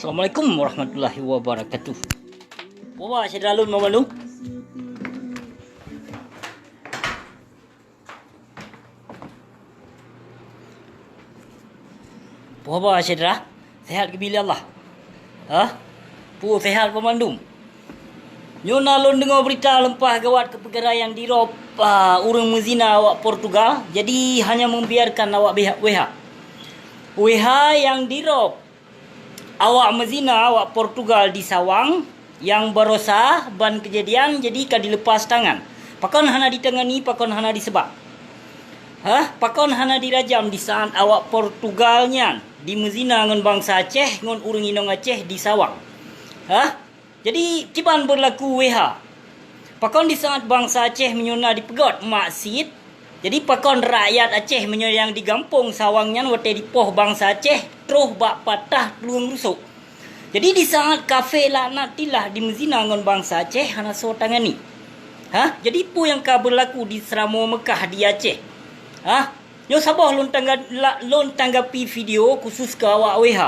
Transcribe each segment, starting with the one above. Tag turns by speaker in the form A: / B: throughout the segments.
A: Assalamualaikum warahmatullahi wabarakatuh. Bawa saya dalun malu. Bawa saya sehat ke bila Allah. Pu sehat pemandum. Nyon alun dengar berita lempah gawat kepergerayan di Rob urang mezina awak Portugal. Jadi hanya membiarkan awak WH yang di Rob awak mezina awak Portugal di Sawang yang berosa ban kejadian jadi ka dilepas tangan. Pakon hana ditangani, pakon hana disebab. Pakon hana dirajam di saat awak Portugalnya di mezina ngon bangsa Aceh ngon urang inong Aceh di Sawang. Jadi ciban berlaku WH. Pakon di saat bangsa Aceh menyona dipegot maksid. Jadi pakon rakyat Aceh yang di kampung Sawangnya wate dipoh bangsa Aceh terus bak patah luang rusuk. Jadi di saat kafe laknat tilah di mezina ngon bangsa Aceh hana so tangani. Jadi pu yang ka berlaku di Seramo Mekah di Aceh. Yo sabah lon tanggapi video khusus ke awak WH.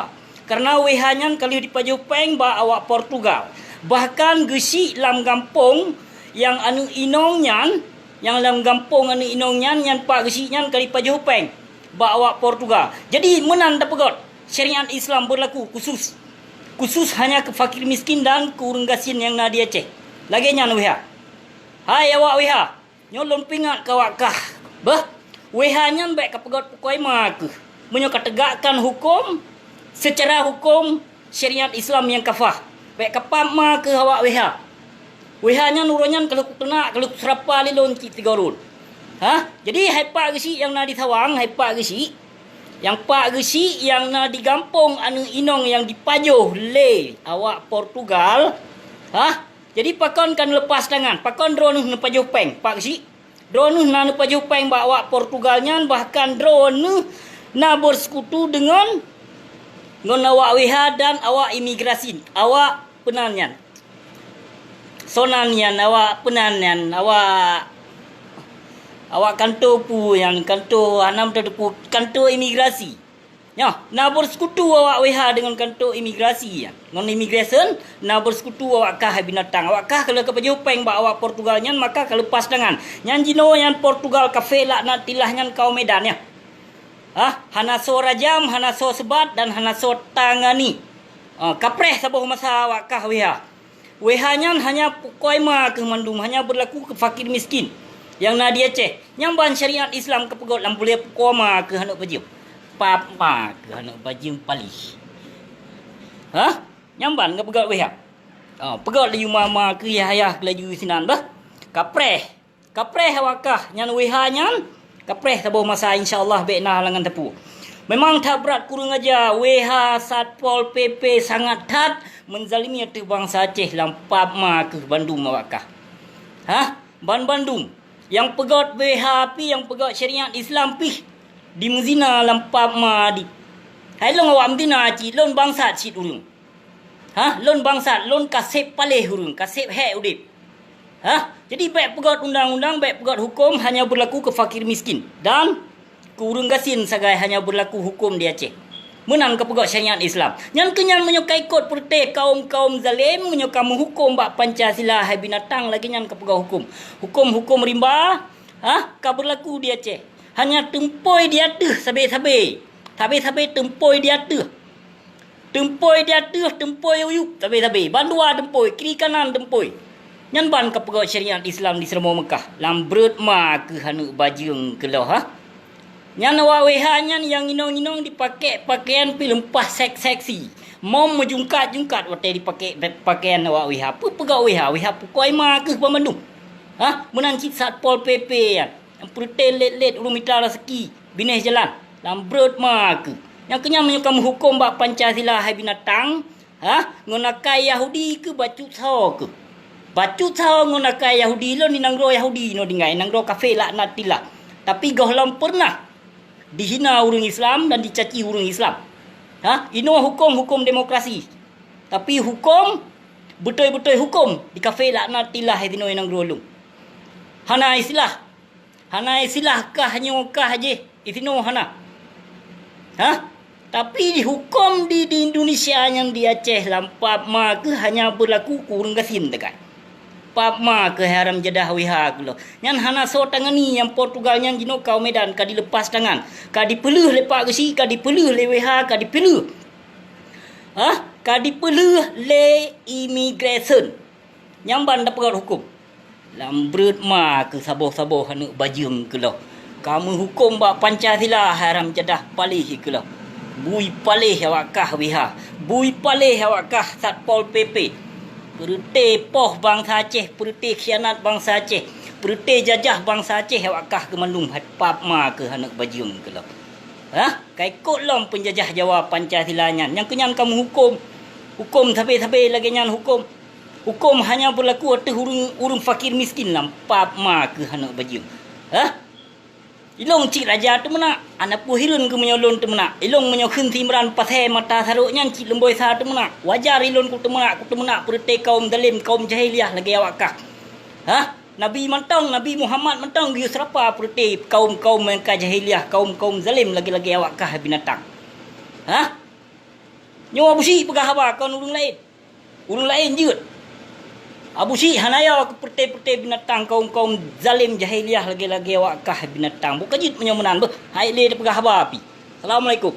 A: Karena WH-nya kalau dipajupeng ba awak Portugal. Bahkan gesi lam kampung yang anu inongnya yang dalam kampung anu inongnya yang pak gesinya kali pajupeng ba awak Portugal. Jadi menan dapegot syariat Islam berlaku khusus hanya ke fakir miskin dan ke urang gasin yang na di Aceh. Lagi nya WH. Hai awak WH, nyolong pingat ke awak kah. WH-nya baik kapegot pukoi mak. Menyo kategakkan hukum secara hukum syariat Islam yang kafah. Baik kapam mak ke awak WH. WH-nya nuronyan kalau kena kalau serapa lilon cik tigorun. Jadi hai pak gesi yang na di Sawang, hai pak gesi. Yang pak gesi yang na di kampung anu inong yang dipajuh le awak Portugal. Jadi pakon kan lepas tangan. Pakon drone nu pajuh peng pak gesi. Drone na nu pajuh peng ba awak Portugalnya bahkan drone na bersekutu dengan awak WH dan awak imigrasi, awak penanyan. Sonanyan, awak penanyan, awak kantor pu yang kantor anam terdepu kantor imigrasi. Na bersekutu awak WH dengan kantor imigrasi ya. Non immigration na bersekutu awak kah binatang. Awak kah kalau ke pejupeng ba awak Portugalnya maka kalau lepas tangan. Nyan jino yang Portugal kafe laknat tilahnya kau Medan ya. Hana so rajam, hana so sebat dan hana so tangani. Kapreh sabuh masa awak kah WH. WH-nya hanya pukoi ma ke mandum, hanya berlaku ke fakir miskin yang na di Aceh. Nyamban syariat Islam ke pegot lam boleh pukoma ke hanuk baju. Papa ke hanuk baju palih. Nyamban ke pegot WH. Pegot laju mama ke ayah ke laju sinan bah. Kapreh awak kah nyan WH-nya. Kapreh sabuh masa insya-Allah bekna halangan tepu. Memang tak berat kurang aja WH Satpol PP sangat tat menzalimi hati bangsa Aceh lampap ma ke Bandung awakah. Bandung yang pegot WH pi yang pegot syariat Islam pi di mezina lampap ma di. Hai long awak mdina ci lon bangsa cit urung. Lon bangsa lon kasep paleh urung, kasep he udip. Jadi baik pegot undang-undang, baik pegot hukum hanya berlaku ke fakir miskin dan ke urang gasin sagai hanya berlaku hukum di Aceh. Menang ke pegot syariat Islam. Yang kenyan menyukai ikut perteh kaum-kaum zalim menyukai menghukum bak Pancasila hai binatang lagi nyan ke pegot hukum. Hukum rimba ka berlaku di Aceh. Hanya tempoi dia tuh sabe-sabe. Sabe-sabe tempoi dia tuh. Tempoi uyuk sabe-sabe. Bandua tempoi, kiri kanan tempoi. Nyan ban ke pegot syariat Islam di Seramo Mekah. Lambrut ma ke hanuk bajung ke loh Nyan awak WH-nya yang inong-inong dipakai pakaian pi lempah seksi. Mau menjungkat-jungkat wate dipakai pakaian awak WH. Apa pegawai WH pukoi ma ke Bandung. Menan cik Satpol PP yang pertel let-let ulun mitra rezeki bineh jalan. Lambrut ma ke. Yang kenyang menyukai menghukum bak Pancasila hai binatang. Ngonakai Yahudi ke bacut saw ke. Bacut saw ngonakai Yahudi lo ni nangro Yahudi no dingai nangro kafe laknat tilah. Tapi gohlam pernah dihina urang Islam dan dicaci urang Islam. Ino hukum demokrasi. Tapi hukum betul-betul hukum di kafe laknat tilah etino inang rolung. Hana istilah kah nyokah je. Itino hana. Tapi hukum di Indonesia yang di Aceh lampap ma ke hanya berlaku kurang kasin dekat. Pap ma ke haram jadah wiha ke lo. Yang hana so tangan ni yang Portugal yang gino kau Medan ka dilepas tangan. Ka dipeluh lepak ke si, ka dipeluh le wiha, ka dipeluh. Ka dipeluh le immigration. Yang ban dapat hukum. Lambrut ma ke saboh-saboh hana bajung ke lo. Kamu hukum bak Pancasila haram jadah palih ke lo. Bui palih awakah wiha. Bui palih awakah Satpol PP. Perute poh bangsa Aceh, perute khianat bangsa Aceh, perute jajah bangsa Aceh awakah ke mandum hat pap ma ke hanak bajung ke lo. Kai kot lom penjajah Jawa Pancasila nyan. Yang kenyan kamu hukum. Hukum tapi lagi nyan hukum. Hukum hanya berlaku atas urung fakir miskin lam pap ma ke hanak bajung. Ilong cik raja tu mana? Anak puhilun ke menyolon tu mana? Ilong menyokun timran pasai mata saruknya cik lemboi sa tu mana? Wajar ilon ku tu mana perte kaum dalim kaum jahiliah lagi awakah. Nabi mentang, Nabi Muhammad mentang gius serapa perte kaum-kaum mereka jahiliah, kaum-kaum zalim lagi-lagi awakah binatang. Nyawa busi pegah apa kau urung lain? Urung lain jeut. Abu Syih hanaya ke perte-perte binatang kaum-kaum zalim jahiliah lagi-lagi awak kah binatang. Bukan jit menyomenan. Hai le pegah apa api. Assalamualaikum.